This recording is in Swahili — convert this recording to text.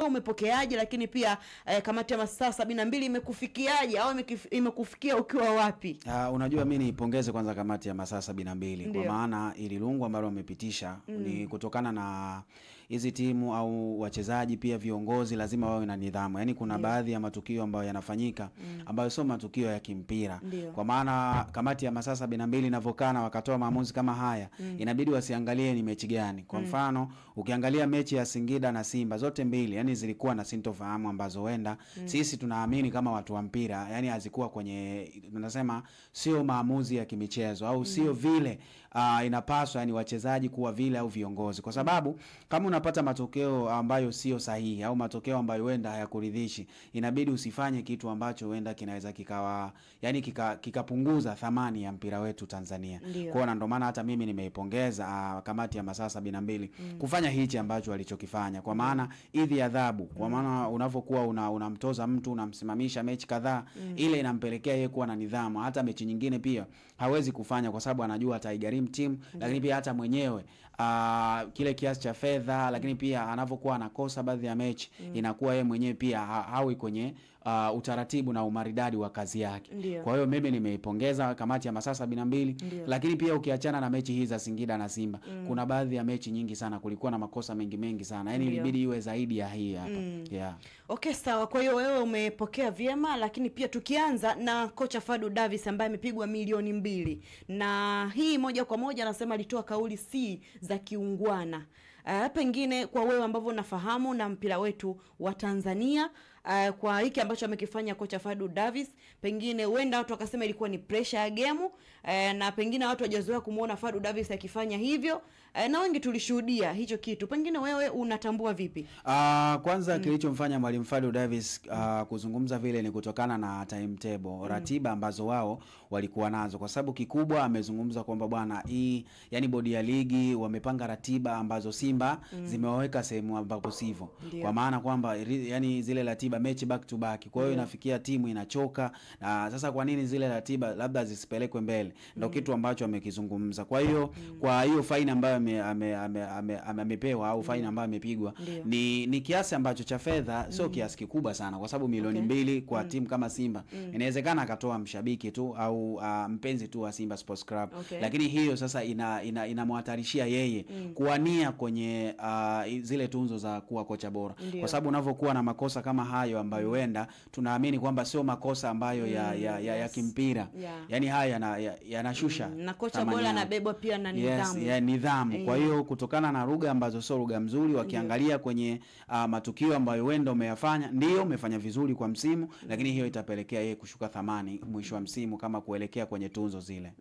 umepokeaje, lakini pia kamati ya masaa 72 imekufikiaje au imekufikia ukiwa wapi? Unajua mimi niipongeze kwanza kamati ya masaa 72 kwa maana ili lungu ambalo wamepitisha ni kutokana na hizi timu au wachezaji pia viongozi lazima wawe na nidhamu. Yaani kuna baadhi ya matukio ambayo yanafanyika ambayo sio matukio ya kimpira. Kwa maana kamati ya masaa 72 inavokana wakatoa maamuzi kama haya, inabidi wasiangalie ni mechi gani. Kwa mfano, ukiangalia mechi ya Singida na Simba zote mbili, yani zilikuwa na sintofahamu ambazo wenda sisi tunaamini kama watu wa mpira, yani hazikuwa kwenye, tunasema sio maamuzi ya kimichezo au sio vile inapaswa yani wachezaji kuwa vile au viongozi. Kwa sababu kama unapata matokeo ambayo sio sahihi au matokeo ambayo wenda hayakuridhishi, inabidi usifanye kitu ambacho wenda kinaweza kikawa yani kikapunguza thamani ya mpira wetu Tanzania. Kwa ndo maana hata mimi nimeipongeza kamati ya masaa 72 kufanya hichi ambacho walichokifanya. Kwa maana hizi adhabu, kwa maana unavokuwa unamtoza mtu, unamsimamisha mechi kadhaa, ile inampelekea yeye kuwa na nidhamu. Hata mechi nyingine pia hawezi kufanya kwa sababu anajua ataigharimu timu, lakini pia hata mwenyewe kile kiasi cha fedha, lakini pia anavokuwa anakosa baadhi ya mechi inakuwa yeye mwenyewe pia hawi kwenye utaratibu na umaridadi wa kazi yake. Kwa hiyo mimi nimeipongeza kamati ya masaa 72. Lakini pia ukiachana na mechi hizi za Singida na Simba, kuna baadhi ya mechi nyingi sana kulikuwa na makosa mengi sana. Yaani ilibidi iwe zaidi ya hii hapa. Okay, sawa. Kwa hiyo wewe umepokea vyema, lakini pia tukianza na kocha Fadlu Davis ambaye amepigwa milioni 2. Na hii moja kwa moja anasema alitoa kauli si za kiungwana. Pengine kwa wewe ambavyo unafahamu na mpira wetu wa Tanzania, kwa hiki ambacho amekifanya kocha Fadlu Davis, pengine wenda watu wakasema ilikuwa ni pressure ya game, na pengine watu hawajazoea kumuona Fadlu Davis akifanya hivyo, na wengi tulishuhudia hicho kitu. Pengine wewe unatambua vipi? Kwanza kilichomfanya mwalimu Fadlu Davis kuzungumza vile ni kutokana na timetable, ratiba ambazo wao walikuwa nazo. Kwa sababu kikubwa amezungumza kwamba bwana hii yani bodi ya ligi wamepanga ratiba ambazo Simba zimewaweka sehemu ambapo sivyo. Kwa maana kwamba yani zile ratiba mechi back to back. Kwa hiyo inafikia timu inachoka. Sasa kwa nini zile ratiba labda zisipelekwe mbele? Ndio kitu ambacho amekizungumza. Kwa hiyo faini ambayo amepewa au faini ambayo amepigwa ni kiasi ambacho cha fedha sio kiasi kikubwa sana, kwa sababu milioni 2 kwa timu kama Simba inawezekana akatoa mshabiki tu au mpenzi tu wa Simba Sports Club. Lakini hiyo sasa inamhatarishia yeye kuwania kwenye zile tunzo za kuwa kocha bora. Kwa sababu unavokuwa na makosa kama hayo ambayo wenda tunaamini kwamba sio makosa ambayo ya kimpira. Yani haya yanashusha na kocha bora anabebwa pia na nidhamu. Nidhamu. Kwa hiyo kutokana na lugha ambazo sio lugha mzuri, wakiangalia kwenye matukio ambayo wenda umeyafanya, ndio umefanya vizuri kwa msimu, lakini hiyo itapelekea yeye kushuka thamani mwisho wa msimu kama kuelekea kwenye tunzo zile.